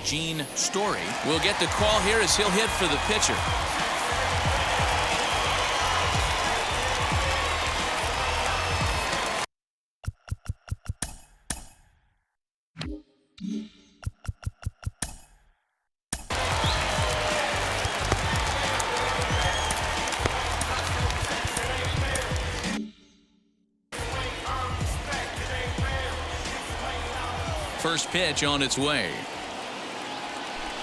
Gene Story will get the call here as he'll hit for the pitcher. First pitch on its way.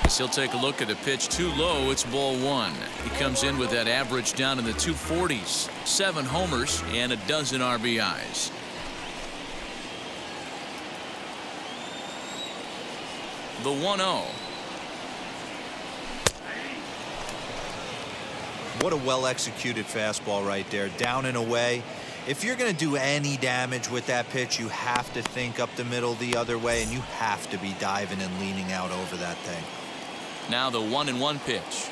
As he'll take a look at a pitch too low, it's ball one. He comes in with that average down in the 240s, 7 homers and a dozen RBIs. The 1-0. What a well-executed fastball right there, down and away. If you're going to do any damage with that pitch, you have to think up the middle the other way, and you have to be diving and leaning out over that thing. Now the 1-1 pitch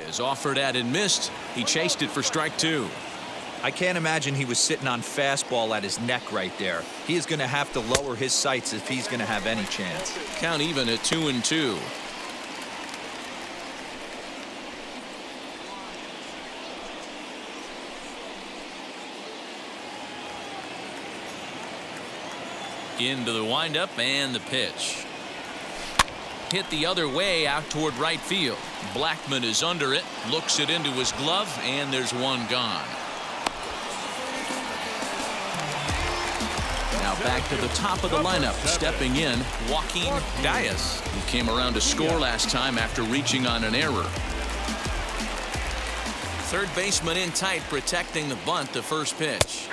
is offered at and missed. He chased it for strike 2. I can't imagine he was sitting on fastball at his neck right there. He is going to have to lower his sights if he's going to have any chance. Count even at 2-2. Into the windup and the pitch. Hit the other way out toward right field. Blackman is under it, looks it into his glove, and there's one gone. Now back to the top of the lineup, stepping in, Joaquin Diaz, who came around to score last time after reaching on an error. Third baseman in tight, protecting the bunt. The first pitch.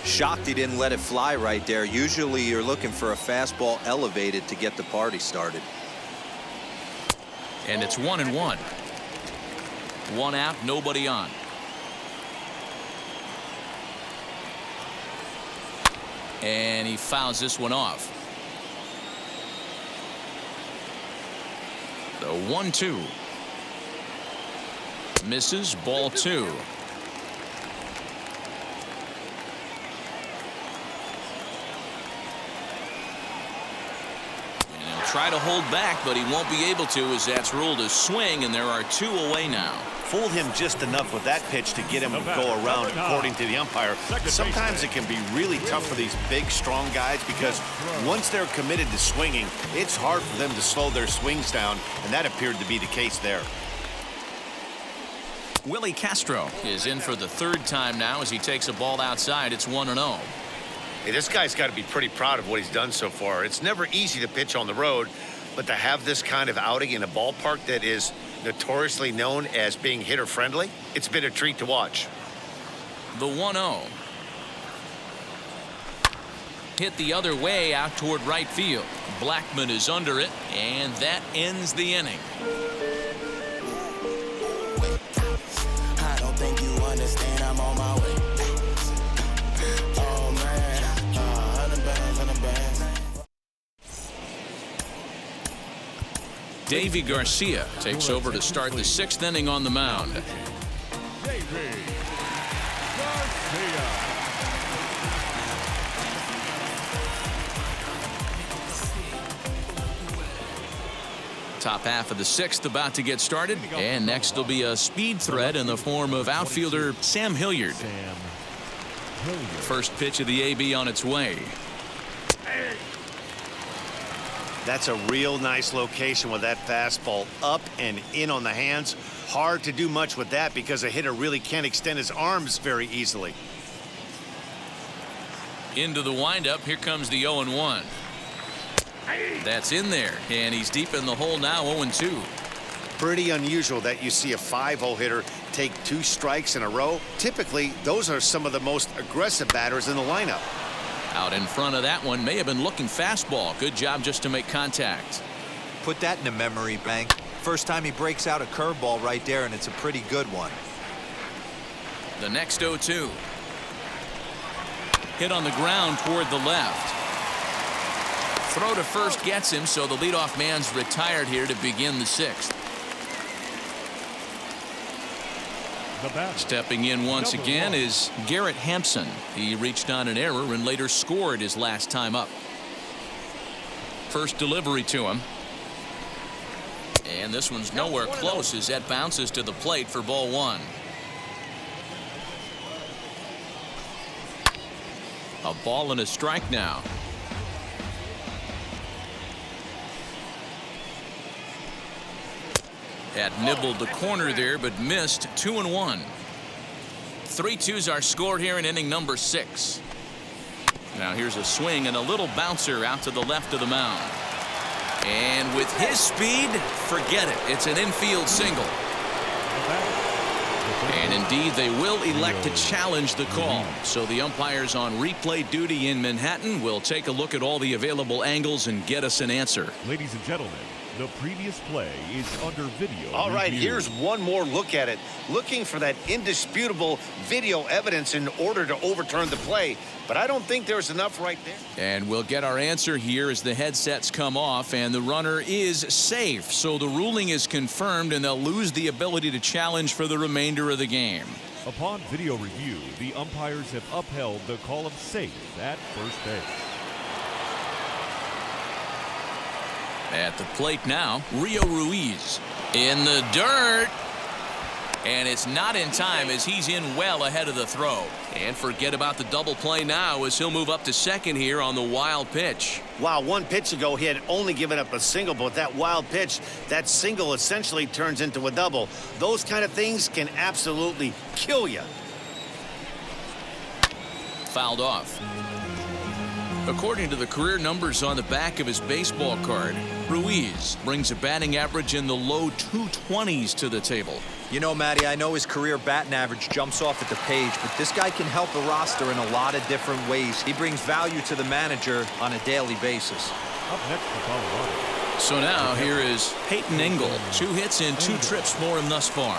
Shocked he didn't let it fly right there. Usually you're looking for a fastball elevated to get the party started. And it's 1-1. One out, nobody on. And he fouls this one off. The 1-2. Misses, ball 2. Try to hold back, but he won't be able to, as that's ruled a swing, and there are 2 away now. Fooled him just enough with that pitch to get him to go around, according to the umpire. Sometimes it can be really tough for these big, strong guys, because once they're committed to swinging, it's hard for them to slow their swings down, and that appeared to be the case there. Willie Castro is in for the 3rd time now as he takes a ball outside. It's 1-0. Hey, this guy's got to be pretty proud of what he's done so far. It's never easy to pitch on the road, but to have this kind of outing in a ballpark that is notoriously known as being hitter-friendly, it's been a treat to watch. The 1-0. Hit the other way out toward right field. Blackman is under it, and that ends the inning. I don't think you understand, I'm on my way. Davy Garcia takes over to start the 6th inning on the mound. Top half of the 6th about to get started, and next will be a speed threat in the form of outfielder Sam Hilliard. First pitch of the AB on its way. That's a real nice location with that fastball up and in on the hands. Hard to do much with that because a hitter really can't extend his arms very easily. Into the windup. Here comes the 0-1. That's in there, and he's deep in the hole now. 0-2. Pretty unusual that you see a 5-0 hitter take 2 strikes in a row. Typically, those are some of the most aggressive batters in the lineup. Out in front of that one, may have been looking fastball. Good job just to make contact. Put that in the memory bank. First time he breaks out a curveball right there, and it's a pretty good one. The next 0-2. Hit on the ground toward the left. Throw to first gets him, so the leadoff man's retired here to begin the 6th. Stepping in once again is Garrett Hampson. He reached on an error and later scored his last time up. first delivery to him. And this one's nowhere close as that bounces to the plate for ball one. A ball and a strike now. Had nibbled the corner there, but missed. 2-1. 3-2s are scored here in inning number 6. Now here's a swing and a little bouncer out to the left of the mound. And with his speed, forget it. It's an infield single. And indeed, they will elect to challenge the call. So the umpires on replay duty in Manhattan will take a look at all the available angles and get us an answer. Ladies and gentlemen, the previous play is under video. All right, review. here's one more look at it. Looking for that indisputable video evidence in order to overturn the play. But I don't think there's enough right there. And we'll get our answer here as the headsets come off, and the runner is safe. So the ruling is confirmed, and they'll lose the ability to challenge for the remainder of the game. Upon video review, the umpires have upheld the call of safe at first base. At the plate now, Rio Ruiz in the dirt. And it's not in time as he's in well ahead of the throw. And forget about the double play now as he'll move up to second here on the wild pitch. Wow, one pitch ago he had only given up a single, but that wild pitch, that single essentially turns into a double. Those kind of things can absolutely kill you. Fouled off. According to the career numbers on the back of his baseball card, Ruiz brings a batting average in the low 220s to the table. You know, Matty, I know his career batting average jumps off at the page, but this guy can help a roster in a lot of different ways. He brings value to the manager on a daily basis. Up next for Colorado. So now here is Peyton Engel. 2 hits and 2 trips for him thus far.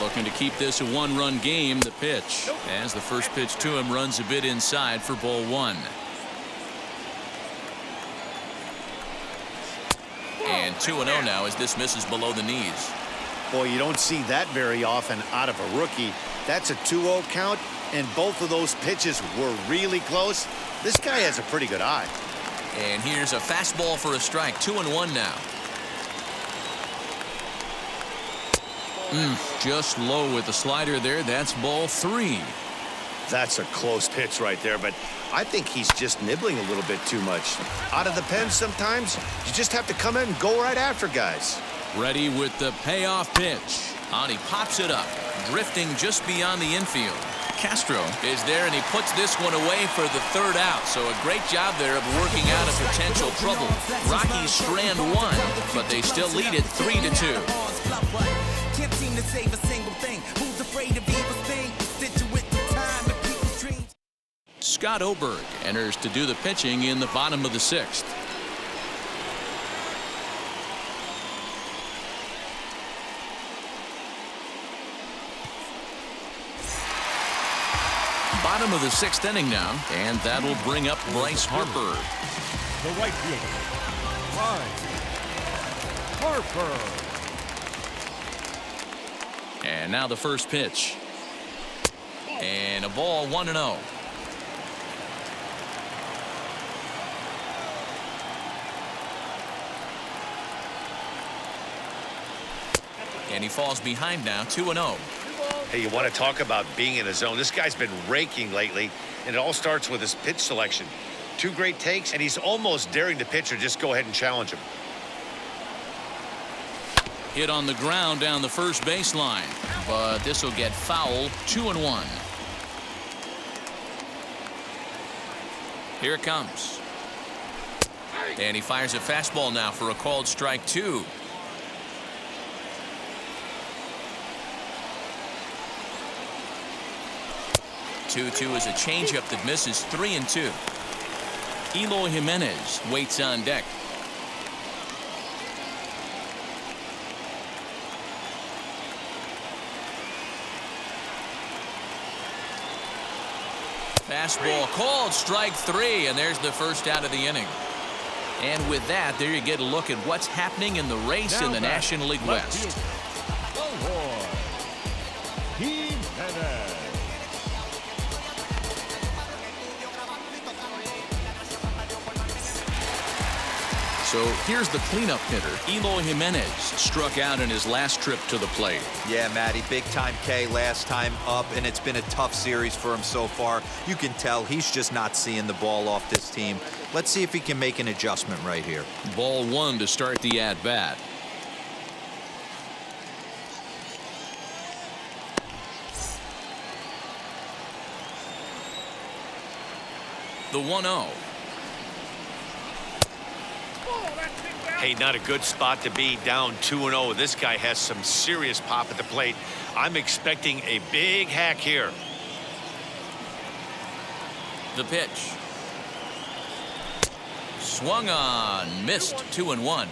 Looking to keep this a 1-run game. The pitch, as the first pitch to him runs a bit inside for ball 1. And 2-0 now as this misses below the knees. Boy, you don't see that very often out of a rookie. That's a 2-0 count, and both of those pitches were really close. This guy has a pretty good eye. And here's a fastball for a strike. 2-1 now. Just low with the slider there. That's ball 3. That's a close pitch right there, but I think he's just nibbling a little bit too much. Out of the pen sometimes, you just have to come in and go right after guys. Ready with the payoff pitch. And he pops it up, drifting just beyond the infield. Castro is there, and he puts this one away for the 3rd out. So a great job there of working out a potential trouble. Rockies strand 1, but they still lead it 3-2. Can't seem to save a single thing. Who's afraid of evil thing? Situate the time and people's dreams. Scott Oberg enters to do the pitching in the bottom of the 6th. Bottom of the 6th inning now, and that'll bring up Bryce Harper. The right fielder, Bryce Harper. And now the first pitch. And a ball 1-0. And he falls behind now, 2-0. Hey, you want to talk about being in a zone? This guy's been raking lately, and it all starts with his pitch selection. 2 great takes, and he's almost daring the pitcher just go ahead and challenge him. Hit on the ground down the first baseline, but this will get foul. 2-1. Here it comes. And he fires a fastball now for a called strike 2. Two is a changeup that misses. 3-2. Eloy Jimenez waits on deck. Fastball called strike 3, and there's the first out of the inning. And with that, there you get a look at what's happening in the race in the National League West. So here's the cleanup hitter. Eloy Jimenez struck out in his last trip to the plate. Yeah, Matty, big time K last time up, and it's been a tough series for him so far. You can tell he's just not seeing the ball off this team. Let's see if he can make an adjustment right here. Ball one to start the at-bat. The 1-0. Hey, not a good spot to be, down 2-0. This guy has some serious pop at the plate. I'm expecting a big hack here. The pitch. Swung on, missed. 2-1.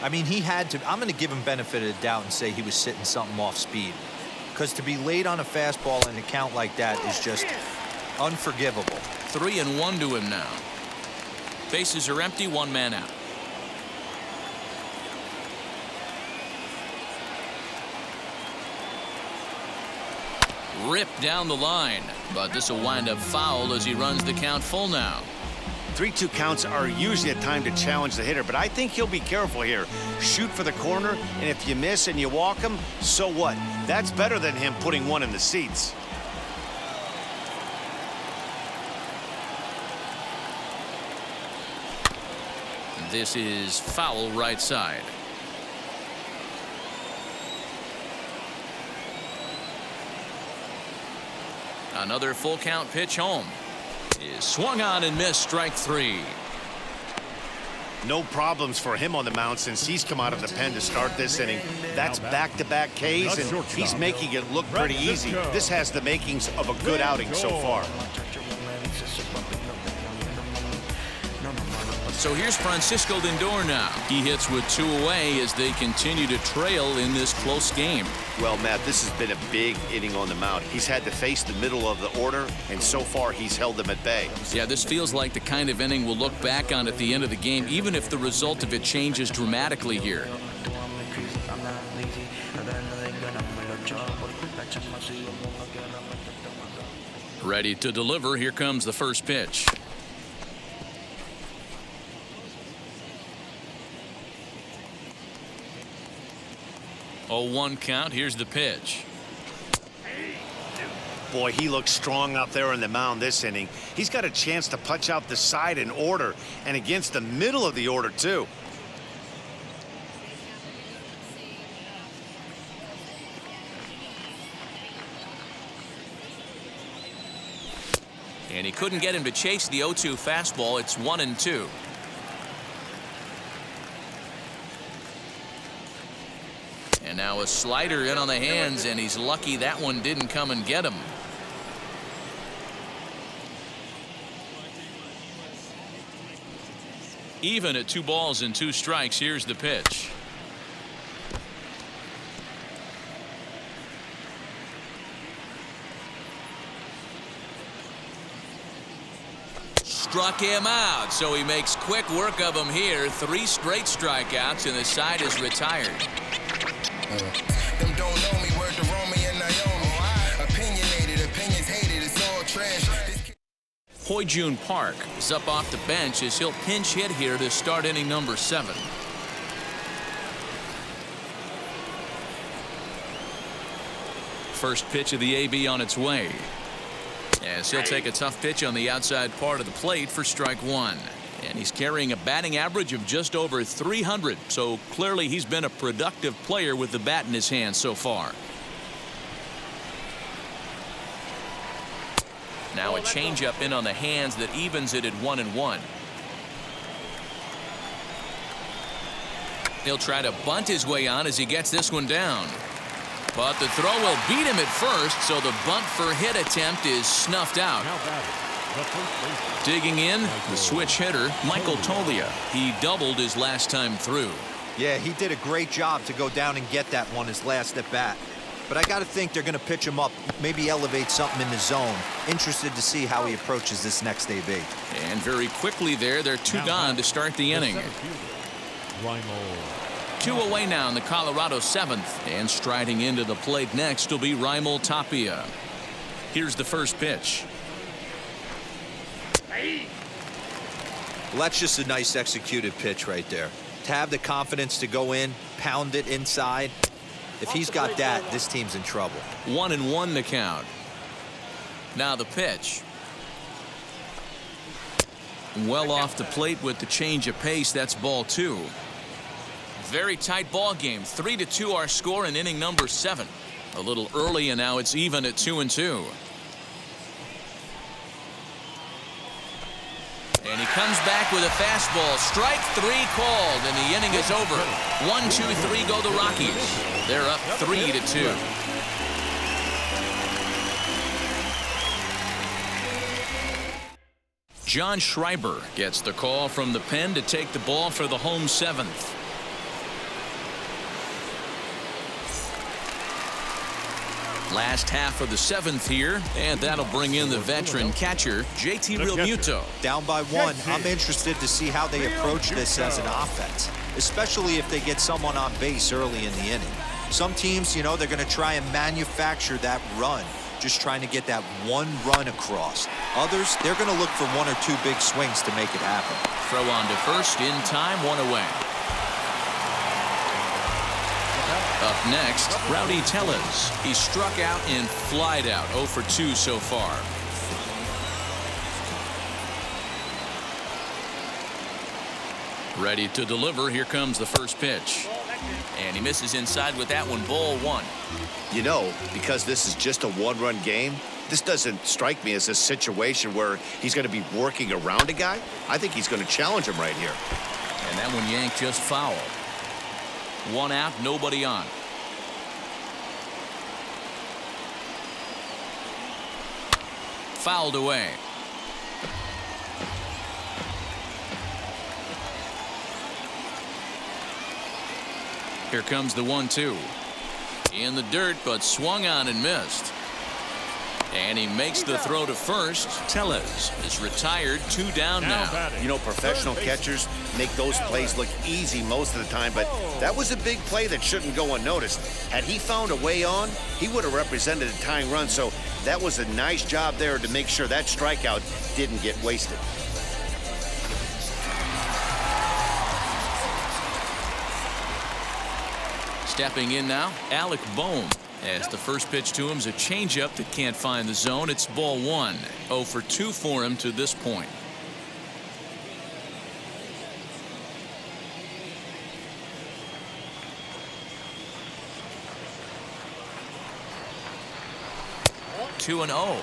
I mean, he had to. I'm going to give him benefit of the doubt and say he was sitting something off speed. Because to be late on a fastball in a count like that is just unforgivable. 3-1 to him now. Bases are empty, one man out. Ripped down the line, but this will wind up foul as he runs the count full now. 3-2 counts are usually a time to challenge the hitter, but I think he'll be careful here. Shoot for the corner, and if you miss and you walk him, so what? That's better than him putting one in the seats. This is foul right side. Another full count pitch home. Is swung on and missed. Strike three. No problems for him on the mound since he's come out of the pen to start this inning. That's back-to-back Ks, and he's making it look pretty easy. This has the makings of a good outing so far. So here's Francisco Lindor now. He hits with 2 away as they continue to trail in this close game. Well, Matt, this has been a big inning on the mound. He's had to face the middle of the order, and so far he's held them at bay. Yeah, this feels like the kind of inning we'll look back on at the end of the game, even if the result of it changes dramatically here. Ready to deliver. Here comes the first pitch. Oh, 1 count. Here's the pitch. Boy, he looks strong out there on the mound this inning. He's got a chance to punch out the side in order, and against the middle of the order, too. And he couldn't get him to chase the 0-2 fastball. It's 1-2. And now a slider in on the hands, and he's lucky that one didn't come and get him. Even at 2 balls and 2 strikes. Here's the pitch. Struck him out, so he makes quick work of him here. 3 straight strikeouts, and the side is retired. Them don't know me, word to Romy and Naomi. Opinionated, opinions hated, it's all trash. Hoy-Jun Park is up off the bench as he'll pinch hit here to start inning number 7. First pitch of the AB on its way. As he'll take a tough pitch on the outside part of the plate for strike 1. And he's carrying a batting average of just over 300. So clearly he's been a productive player with the bat in his hand so far. Now a changeup in on the hands that evens it at 1-1. He'll try to bunt his way on as he gets this one down. But the throw will beat him at first, so the bunt for hit attempt is snuffed out. Digging in, the switch hitter, Michael Tolia. He doubled his last time through. Yeah, he did a great job to go down and get that one his last at bat. But I got to think they're going to pitch him up, maybe elevate something in the zone. Interested to see how he approaches this next AB. And very quickly there, they're 2 gone to start the inning. 2 away now in the Colorado 7th. And striding into the plate next will be Raimel Tapia. Here's the first pitch. Well, that's just a nice executed pitch right there. To have the confidence to go in, pound it inside. If he's got that, this team's in trouble. 1-1 the count. Now the pitch. Well off the plate with the change of pace. That's ball 2. Very tight ball game. 3-2 our score in inning number 7. A little early, and now it's even at 2-2. And he comes back with a fastball. Strike 3 called, and the inning is over. 1-2-3 go the Rockies. They're up 3-2. John Schreiber gets the call from the pen to take the ball for the home 7th. Last half of the 7th here, and that'll bring in the veteran catcher, JT Realmuto. Down by 1. I'm interested to see how they approach this as an offense, especially if they get someone on base early in the inning. Some teams, you know, they're going to try and manufacture that run, just trying to get that one run across. Others, they're going to look for 1 or 2 big swings to make it happen. Throw on to first in time, 1 away. Up next, Rowdy Tellez. He struck out and flied out. 0 for 2 so far. Ready to deliver. Here comes the first pitch. And he misses inside with that one. Ball 1. You know, because this is just a one-run game, this doesn't strike me as a situation where he's going to be working around a guy. I think he's going to challenge him right here. And that one yanked just foul. 1 out, nobody on. Fouled away. Here comes the 1-2. In the dirt, but swung on and missed. And he makes the throw to first. Tellez is retired. 2 down now. You know, professional catchers make those plays look easy most of the time, but that was a big play that shouldn't go unnoticed. Had he found a way on, he would have represented a tying run, so that was a nice job there to make sure that strikeout didn't get wasted. Stepping in now, Alec Bohm. As the first pitch to him is a changeup that can't find the zone. It's ball 1. 0 for 2 for him to this point. Two and 0.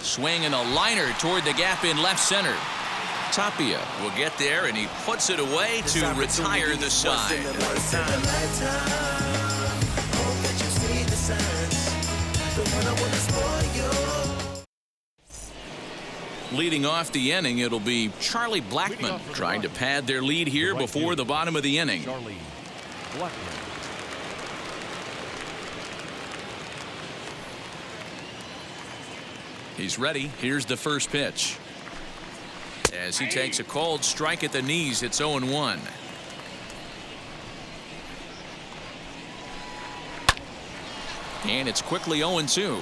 Swing and a liner toward the gap in left center. Tapia will get there, and he puts it away to retire the side. Leading off the inning, it'll be Charlie Blackmon trying to pad their lead here before the bottom of the inning. Charlie Blackmon. He's ready. Here's the first pitch. As he takes a cold strike at the knees, it's 0-1. And it's quickly 0-2.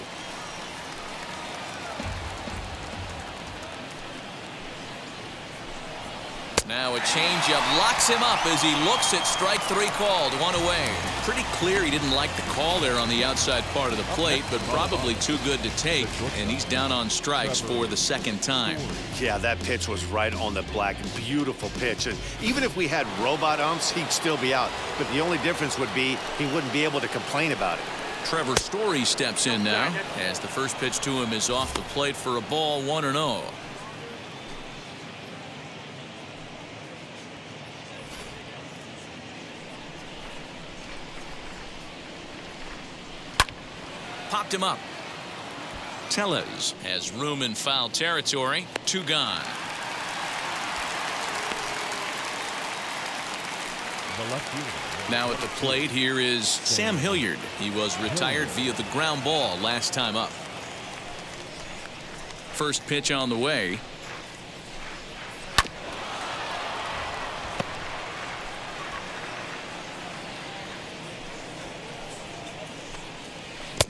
Now a changeup locks him up as he looks at strike 3 called. 1 away. Pretty clear he didn't like the call there on the outside part of the plate, but probably too good to take, and he's down on strikes for the 2nd time. Yeah, that pitch was right on the black. Beautiful pitch. And even if we had robot umps, he'd still be out. But the only difference would be he wouldn't be able to complain about it. Trevor Story steps in now as the first pitch to him is off the plate for a ball. 1-0. Popped him up. Tellez has room in foul territory. 2 gone. Now at the plate here is Sam Hilliard. He was retired via the ground ball last time up. First pitch on the way.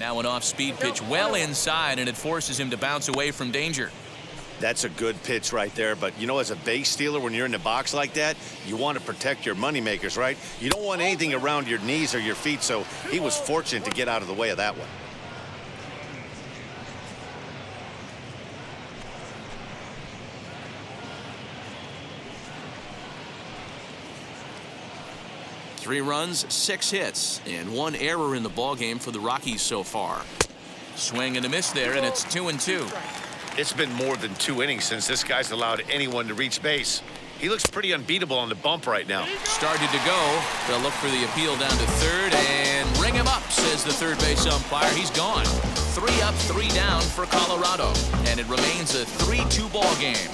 Now an off-speed pitch well inside, and it forces him to bounce away from danger. That's a good pitch right there, but you know, as a base stealer, when you're in the box like that, you want to protect your money makers, right? You don't want anything around your knees or your feet, so he was fortunate to get out of the way of that one. Three runs, 6 hits, and 1 error in the ballgame for the Rockies so far. Swing and a miss there, and it's 2-2. It's been more than 2 innings since this guy's allowed anyone to reach base. He looks pretty unbeatable on the bump right now. Started to go. They'll look for the appeal down to third and ring him up, says the third base umpire. He's gone. 3 up, 3 down for Colorado, and it remains a 3-2 ball game.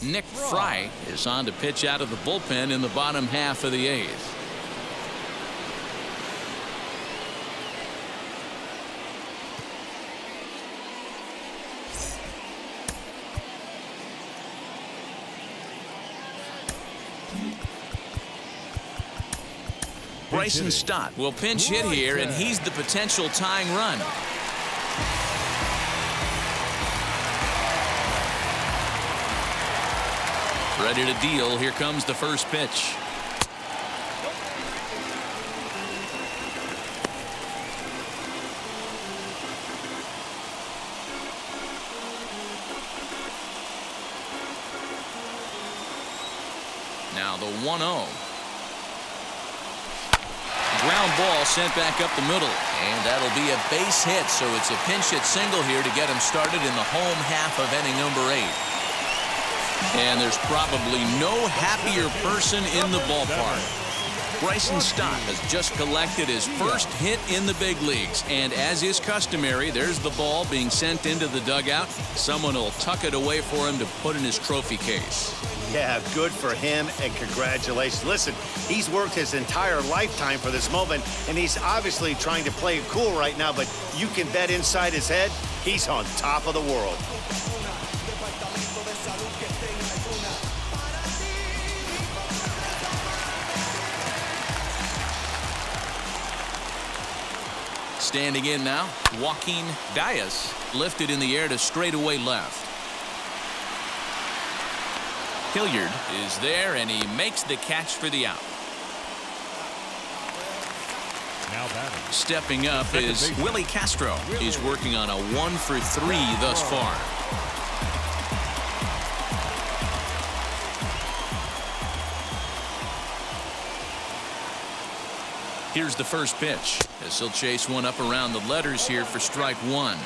Nick Fry is on to pitch out of the bullpen in the bottom half of the 8th. Bryson Stott will pinch hit here, and he's the potential tying run. Ready to deal. Here comes the first pitch. Now the 1-0. Ground ball sent back up the middle, and that'll be a base hit, so it's a pinch hit single here to get him started in the home half of inning number 8. And there's probably no happier person in the ballpark. Bryson Stott has just collected his first hit in the big leagues, and as is customary, there's the ball being sent into the dugout. Someone will tuck it away for him to put in his trophy case. Yeah, good for him, and congratulations. Listen, he's worked his entire lifetime for this moment, and he's obviously trying to play it cool right now, but you can bet inside his head, he's on top of the world. Standing in now, Joaquin Diaz lifted in the air to straightaway left. Hilliard is there, and he makes the catch for the out. Now batting. Stepping up is Willie Castro. He's working on a 1-for-3 thus far. Here's the first pitch, as he'll chase one up around the letters here for strike 1.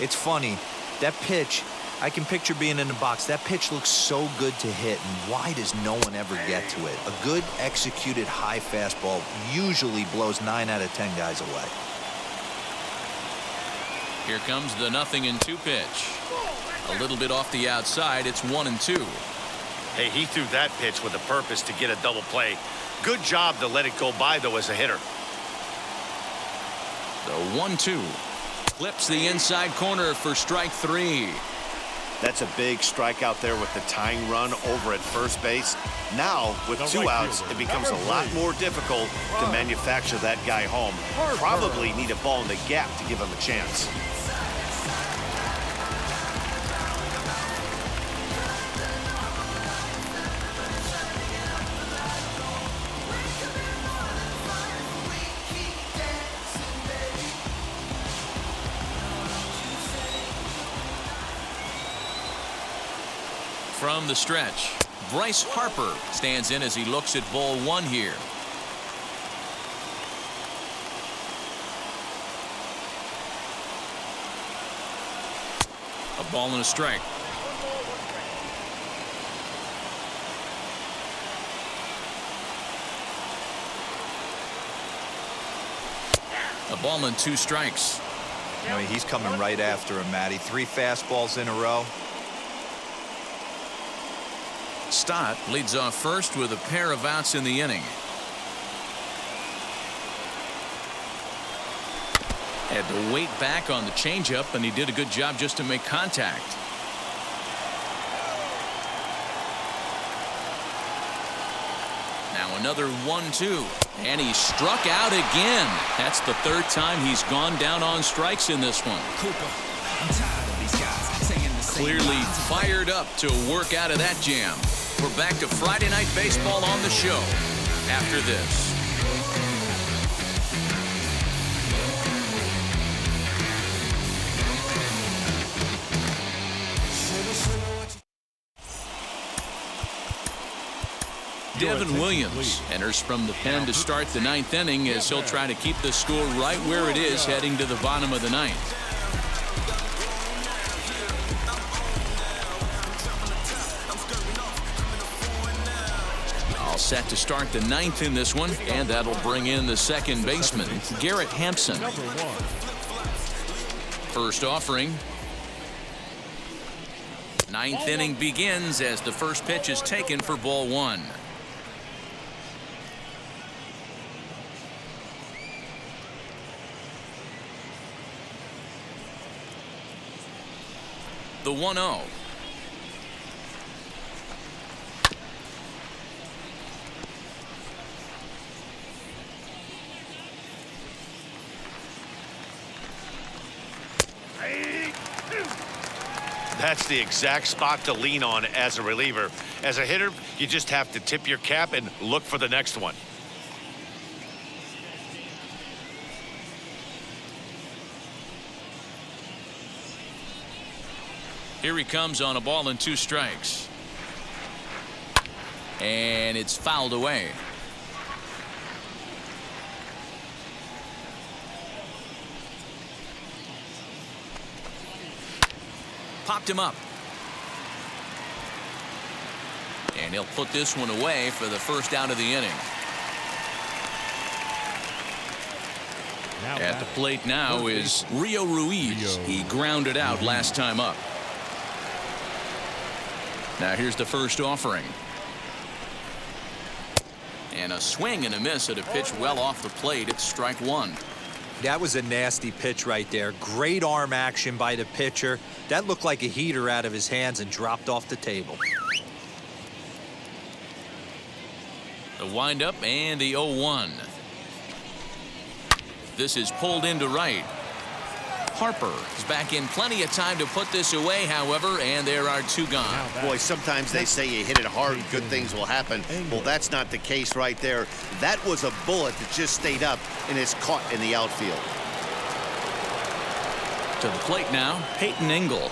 It's funny, that pitch, I can picture being in the box. That pitch looks so good to hit, and why does no one ever get to it? A good executed high fastball usually blows 9 out of 10 guys away. Here comes the 0-2 pitch. A little bit off the outside. It's 1-2. Hey, he threw that pitch with a purpose to get a double play. Good job to let it go by, though, as a hitter. The 1-2 clips the inside corner for strike 3. That's a big strikeout there with the tying run over at first base. Now, with 2 outs, it becomes a lot more difficult to manufacture that guy home. Probably need a ball in the gap to give him a chance. From the stretch, Bryce Harper stands in as he looks at ball 1 here. A ball and a strike. A ball and 2 strikes. I mean, he's coming right after him, Matty. 3 fastballs in a row. Stott leads off first with a pair of outs in the inning. Had to wait back on the changeup, and he did a good job just to make contact. Now Now another 1-2. And he struck out again. That's the third time he's gone down on strikes in this one. Cooper, I'm tired of these guys saying the same Clearly lines. fired up to work out of that jam. We're back to Friday Night Baseball on the show after this. Devin Williams enters from the pen to start the ninth inning as he'll try to keep the score right where it is heading to the bottom of the ninth. All set to start the ninth in this one, and that'll bring in the second baseman, Garrett Hampson. First offering. Ninth inning begins as the first pitch is taken for ball one. The 1-0. That's the exact spot to lean on as a reliever. As a hitter, you just have to tip your cap and look for the next one. Here he comes on a ball and 2 strikes. And it's fouled away. Popped him up. And he'll put this one away for the first out of the inning. At the plate now is Rio Ruiz. He grounded out last time up. Now here's the first offering. And a swing and a miss at a pitch well off the plate. It's strike one. That was a nasty pitch right there. Great arm action by the pitcher. That looked like a heater out of his hands and dropped off the table. The windup and the 0-1. This is pulled into right. Harper is back in plenty of time to put this away, however, and there are 2 gone. Boy, sometimes they say you hit it hard, good things will happen. Well, that's not the case right there. That was a bullet that just stayed up and is caught in the outfield. To the plate now, Peyton Engel.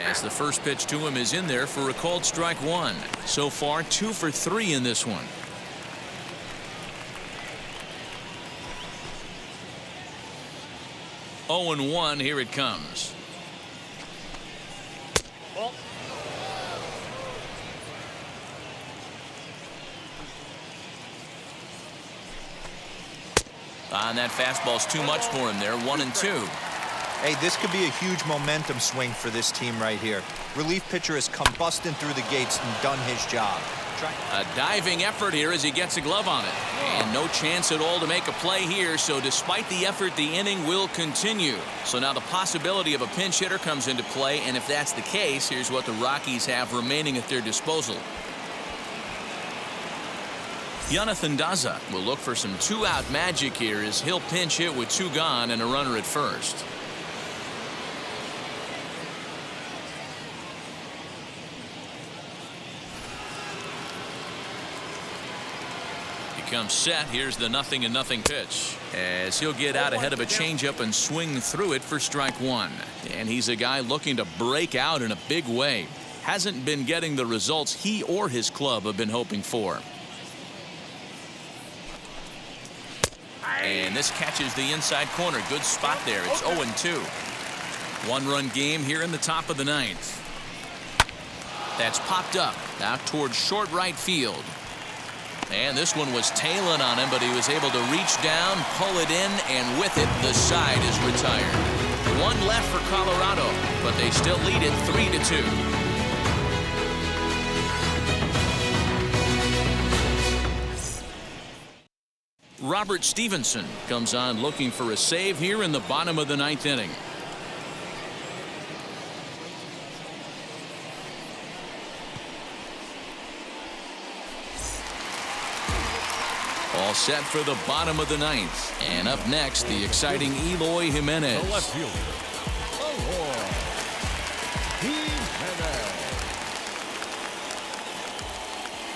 As the first pitch to him is in there for a called strike one. So far, 2 for 3 in this one. Oh and 1, here it comes. And that fastball's too much for him there. 1 and 2. Hey, this could be a huge momentum swing for this team right here. Relief pitcher has come busting through the gates and done his job. A diving effort here as he gets a glove on it. And no chance at all to make a play here, so despite the effort, the inning will continue. So now the possibility of a pinch hitter comes into play, and if that's the case, here's what the Rockies have remaining at their disposal. Jonathan Daza will look for some 2-out magic here as he'll pinch hit with 2 gone and a runner at first. Comes set. Here's the 0-0 pitch as he'll get out ahead of a changeup and swing through it for strike one. And he's a guy looking to break out in a big way. Hasn't been getting the results he or his club have been hoping for. And this catches the inside corner. Good spot there. It's 0-2. 1-run game here in the top of the ninth. That's popped up out towards short right field. And this one was tailing on him, but he was able to reach down, pull it in, and with it, the side is retired. 1 left for Colorado, but they still lead it 3-2. Robert Stevenson comes on looking for a save here in the bottom of the ninth inning. All set for the bottom of the ninth. And up next, the exciting Eloy Jimenez. The left fielder, Eloy Jimenez.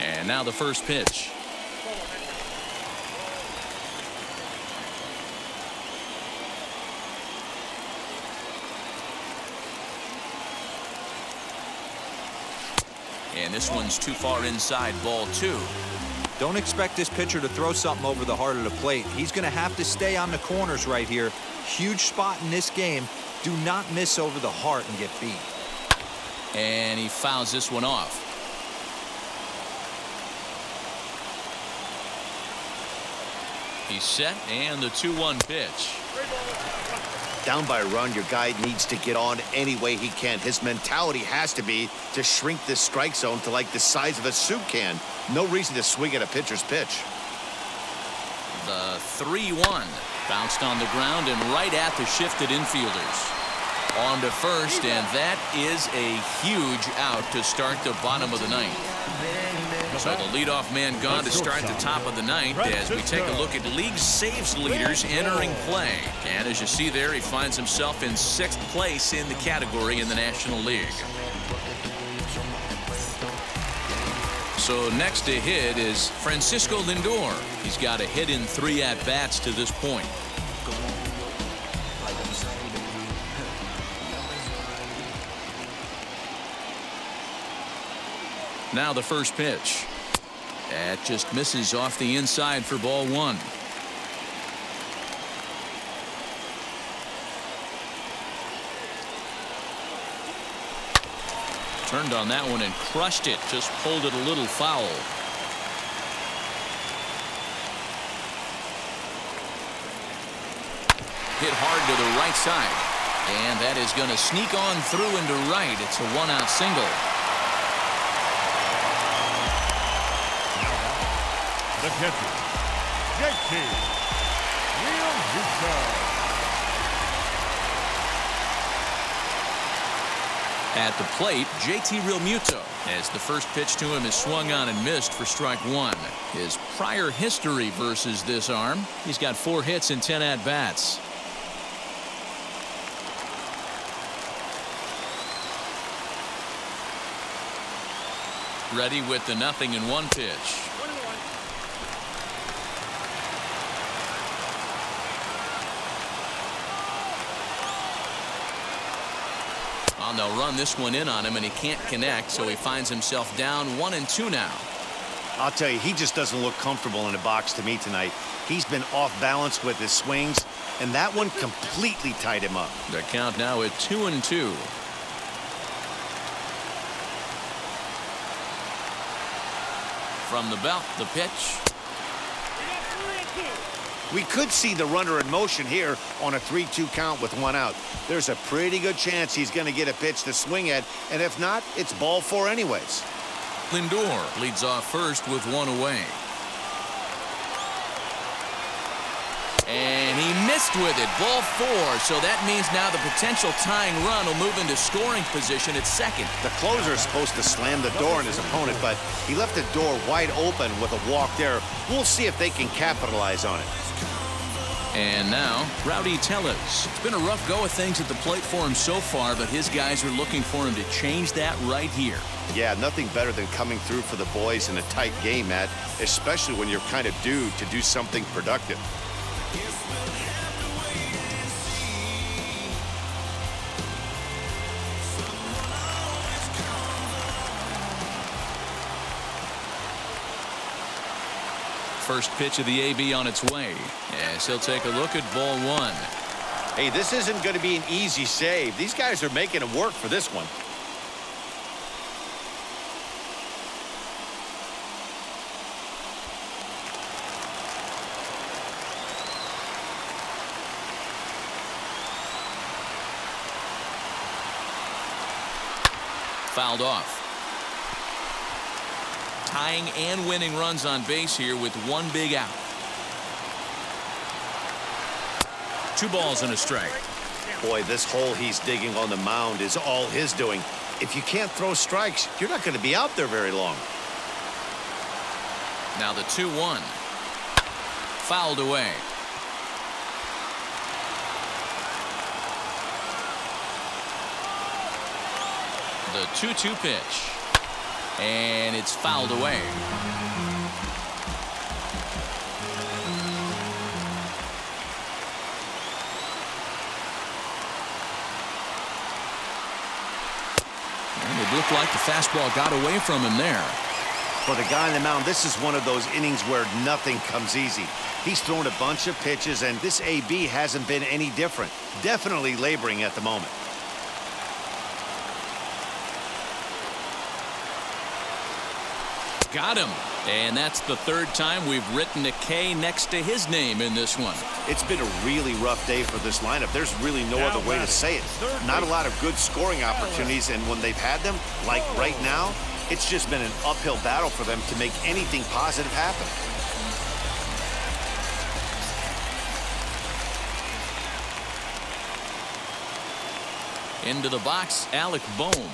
And now the first pitch. And this one's too far inside, ball 2. Don't expect this pitcher to throw something over the heart of the plate. He's going to have to stay on the corners right here. Huge spot in this game. Do not miss over the heart and get beat. And he fouls this one off. He's set, and the 2-1 pitch. Down by a run, your guy needs to get on any way he can. His mentality has to be to shrink this strike zone to like the size of a soup can. No reason to swing at a pitcher's pitch. The 3-1 bounced on the ground and right at the shifted infielders. On to first, and that is a huge out to start the bottom of the ninth. So the leadoff man gone to start the top of the ninth as we take a look at league saves leaders entering play. And as you see there, he finds himself in 6th place in the category in the National League. So next to hit is Francisco Lindor. He's got a hit in 3 at-bats to this point. Now the first pitch. That just misses off the inside for ball 1. Turned on that one and crushed it. Just pulled it a little foul. Hit hard to the right side. And that is going to sneak on through into right. It's a 1-out single. The catcher, JT Realmuto. At the plate, JT Realmuto, as the first pitch to him is swung on and missed for strike 1. His prior history versus this arm, he's got 4 hits and 10 at-bats. Ready with the 0-1 pitch. And they'll run this one in on him, and he can't connect, so he finds himself down 1-2 now. I'll tell you, he just doesn't look comfortable in the box to me tonight. He's been off balance with his swings, and that one completely tied him up. The count now at 2-2. From the belt, the pitch. We could see the runner in motion here on a 3-2 count with 1 out. There's a pretty good chance he's going to get a pitch to swing at, and if not, it's ball 4 anyways. Lindor leads off first with 1 away. And he missed with it, ball 4. So that means now the potential tying run will move into scoring position at second. The closer is supposed to slam the door on his opponent, but he left the door wide open with a walk there. We'll see if they can capitalize on it. And now, Rowdy Tellez. It's been a rough go of things at the plate for him so far, but his guys are looking for him to change that right here. Yeah, nothing better than coming through for the boys in a tight game, Matt, especially when you're kind of due to do something productive. First pitch of the AB on its way, as he'll take a look at ball 1. Hey, this isn't going to be an easy save. These guys are making him work for this one. Fouled off. Tying and winning runs on base here with 1 big out. 2 balls and a strike. Boy, this hole he's digging on the mound is all his doing. If you can't throw strikes, you're not going to be out there very long. Now the 2-1. fouled away. The 2-2 pitch. And it's fouled away. And it looked like the fastball got away from him there. For the guy on the mound, this is one of those innings where nothing comes easy. He's thrown a bunch of pitches, and this AB hasn't been any different. Definitely laboring at the moment. Got him. And that's the third time we've written a K next to his name in this one. It's been a really rough day for this lineup. There's really no other way to say it. Not a lot of good scoring opportunities, and when they've had them, like right now, it's just been an uphill battle for them to make anything positive happen. Into the box, Alec Bohm,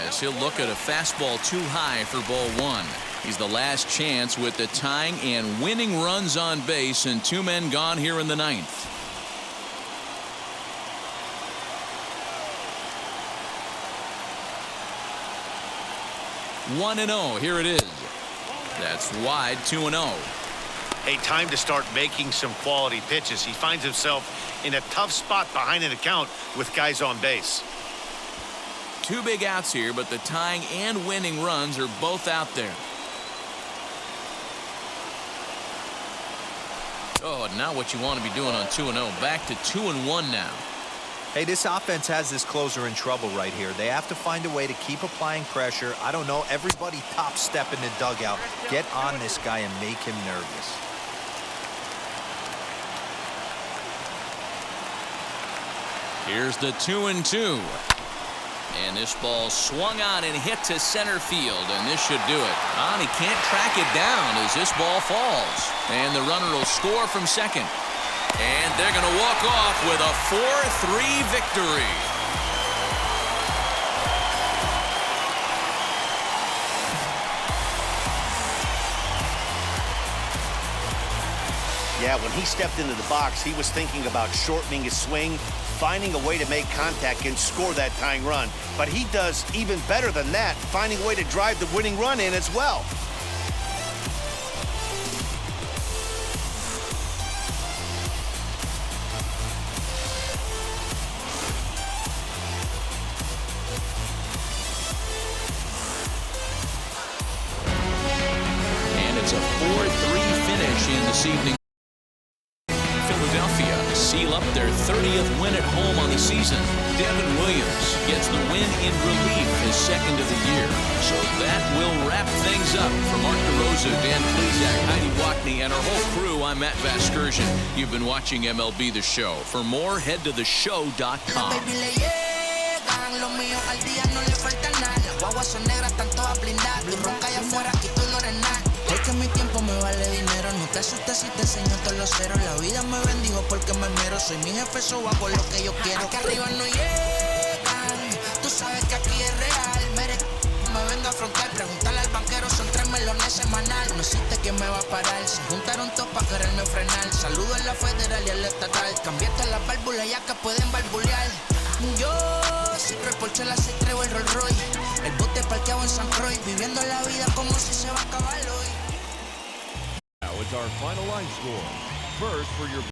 as he'll look at a fastball too high for ball one. He's the last chance with the tying and winning runs on base and 2 men gone here in the ninth. One and 0. Here it is. That's wide. 2-0. A time to start making some quality pitches. He finds himself in a tough spot behind an account with guys on base. 2 big outs here, but the tying and winning runs are both out there. Oh, not what you want to be doing on 2-0. Back to 2-1 now. Hey, this offense has this closer in trouble right here. They have to find a way to keep applying pressure. I don't know, everybody top step in the dugout. Get on this guy and make him nervous. Here's the 2-2. And this ball swung on and hit to center field, and this should do it. He can't track it down as this ball falls. And the runner will score from second. And they're going to walk off with a 4-3 victory. Yeah, when he stepped into the box, he was thinking about shortening his swing, finding a way to make contact and score that tying run. But he does even better than that, finding a way to drive the winning run in as well. And it's a 4-3 finish in this evening. Philadelphia seal up their 30th win at home on the season. Devin Williams gets the win in relief, his second of the year. So that will wrap things up. For Mark DeRosa, Dan Plezak, Heidi Wackney, and our whole crew, I'm Matt Vasgersian. You've been watching MLB The Show. For more, head to theshow.com. Que mi tiempo me vale dinero. No te asustes si te enseño todos los ceros. La vida me bendijo porque me mero. Soy mi jefe, so hago lo que yo quiero. Aquí arriba no llegan. Tú sabes que aquí es real. Me vengo a afrontar. Preguntarle al banquero, son 3 melones semanal. No existe quien me va a parar. Se juntaron todos para quererme frenar. Saludo en la federal y en la estatal. Cambié todas las válvulas ya que pueden barbulear. Yo siempre por chela se traigo el Rolls Royce. El bote parqueado en San Croix. Viviendo la vida como si se va a acabar hoy. Now it's our final line score. First for your